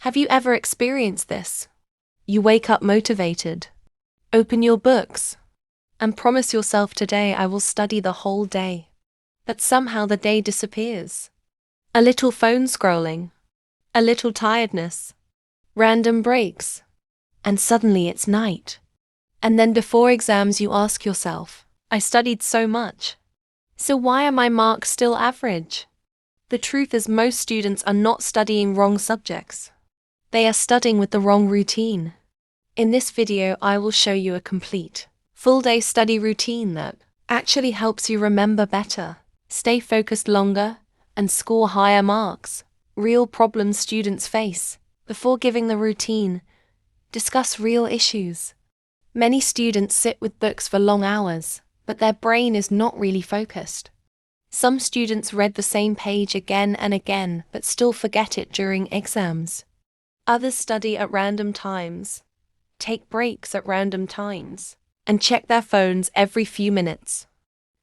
Have you ever experienced this? You wake up motivated, open your books, and promise yourself today I will study the whole day. But somehow the day disappears. A little phone scrolling, a little tiredness, random breaks, and suddenly it's night. And then before exams you ask yourself, I studied so much. So why are my marks still average? The truth is most students are not studying wrong subjects. They are studying with the wrong routine. In this video I will show you a complete, full-day study routine that actually helps you remember better, stay focused longer, and score higher marks. Real problems students face. Before giving the routine, discuss real issues. Many students sit with books for long hours, but their brain is not really focused. Some students read the same page again and again but still forget it during exams. Others study at random times, take breaks at random times, and check their phones every few minutes.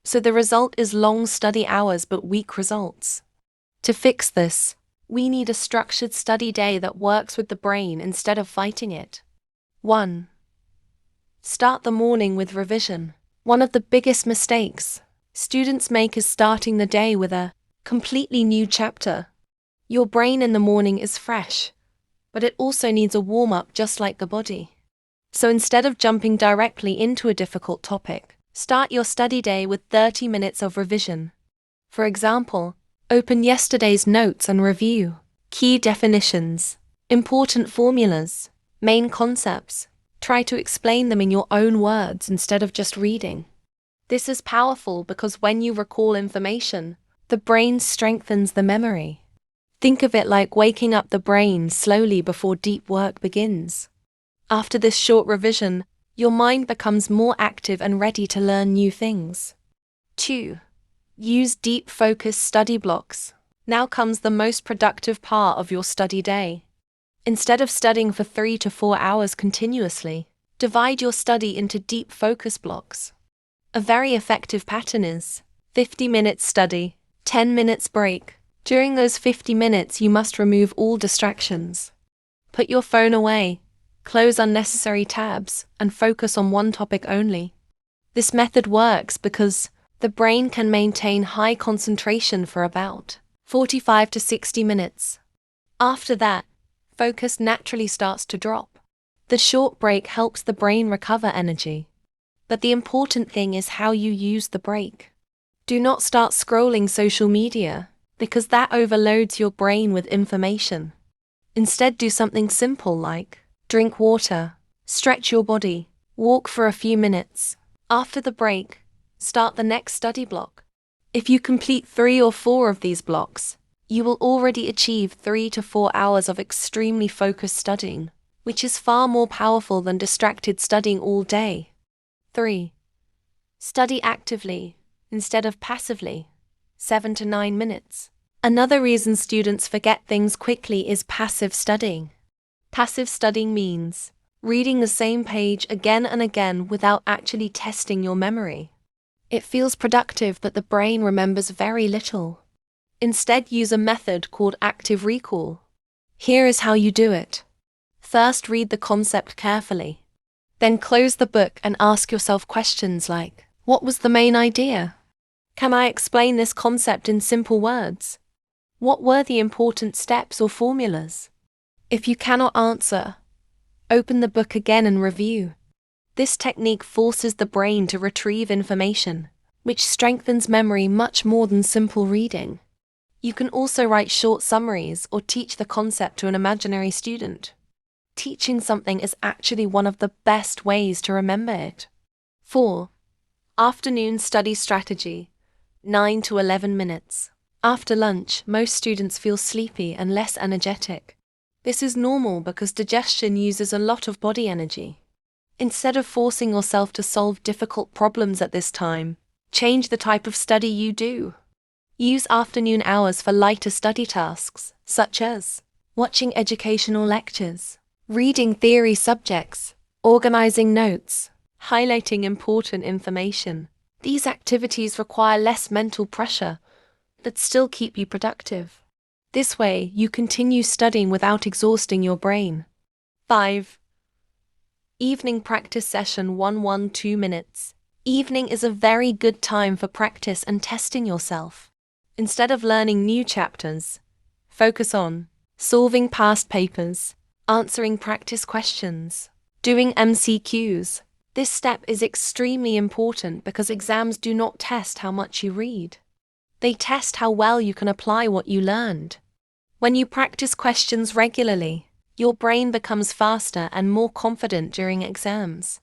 So the result is long study hours but weak results. To fix this, we need a structured study day that works with the brain instead of fighting it. 1. Start the morning with revision. One of the biggest mistakes students make is starting the day with a completely new chapter. Your brain in the morning is fresh, but it also needs a warm-up just like the body. So instead of jumping directly into a difficult topic, start your study day with 30 minutes of revision. For example, open yesterday's notes and review key definitions, important formulas, main concepts. Try to explain them in your own words instead of just reading. This is powerful because when you recall information, the brain strengthens the memory. Think of it like waking up the brain slowly before deep work begins. After this short revision, your mind becomes more active and ready to learn new things. 2. Use deep focus study blocks. Now comes the most productive part of your study day. Instead of studying for 3 to 4 hours continuously, divide your study into deep focus blocks. A very effective pattern is 50 minutes study, 10 minutes break. During those 50 minutes you must remove all distractions. Put your phone away, close unnecessary tabs, and focus on one topic only. This method works because the brain can maintain high concentration for about 45 to 60 minutes. After that, focus naturally starts to drop. The short break helps the brain recover energy. But the important thing is how you use the break. Do not start scrolling social media, because that overloads your brain with information. Instead, do something simple like drink water, stretch your body, walk for a few minutes. After the break, start the next study block. If you complete 3 or 4 of these blocks, you will already achieve 3 to 4 hours of extremely focused studying, which is far more powerful than distracted studying all day. 3. Study actively, instead of passively. 7 to 9 minutes. Another reason students forget things quickly is passive studying. Passive studying means reading the same page again and again without actually testing your memory. It feels productive, but the brain remembers very little. Instead, use a method called active recall. Here is how you do it. First, read the concept carefully. Then close the book and ask yourself questions like, what was the main idea? Can I explain this concept in simple words? What were the important steps or formulas? If you cannot answer, open the book again and review. This technique forces the brain to retrieve information, which strengthens memory much more than simple reading. You can also write short summaries or teach the concept to an imaginary student. Teaching something is actually one of the best ways to remember it. 4. Afternoon study strategy, 9 to 11 minutes. After lunch, most students feel sleepy and less energetic. This is normal because digestion uses a lot of body energy. Instead of forcing yourself to solve difficult problems at this time, change the type of study you do. Use afternoon hours for lighter study tasks, such as watching educational lectures, reading theory subjects, organizing notes, highlighting important information. These activities require less mental pressure, but still keep you productive. This way, you continue studying without exhausting your brain. 5. Evening practice session 112 minutes. Evening is a very good time for practice and testing yourself. Instead of learning new chapters, focus on solving past papers, answering practice questions, doing MCQs. This step is extremely important because exams do not test how much you read. They test how well you can apply what you learned. When you practice questions regularly, your brain becomes faster and more confident during exams.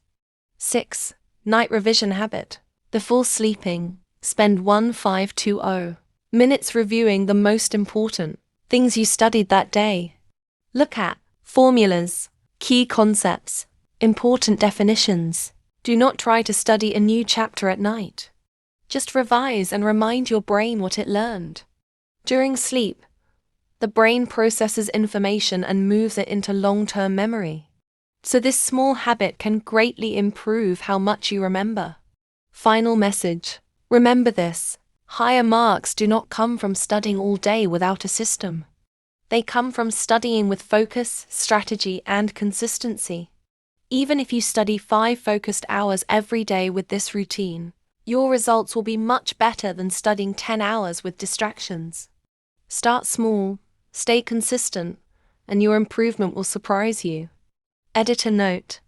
6. Night revision habit. Before sleeping, spend 1520 minutes reviewing the most important things you studied that day. Look at formulas, key concepts, important definitions. Do not try to study a new chapter at night. Just revise and remind your brain what it learned. During sleep, the brain processes information and moves it into long-term memory. So this small habit can greatly improve how much you remember. Final message. Remember this. Higher marks do not come from studying all day without a system. They come from studying with focus, strategy, and consistency. Even if you study 5 focused hours every day with this routine, your results will be much better than studying 10 hours with distractions. Start small, stay consistent, and your improvement will surprise you. Editor note.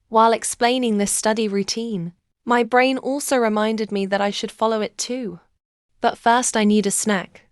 While explaining this study routine, my brain also reminded me that I should follow it too. But first I need a snack.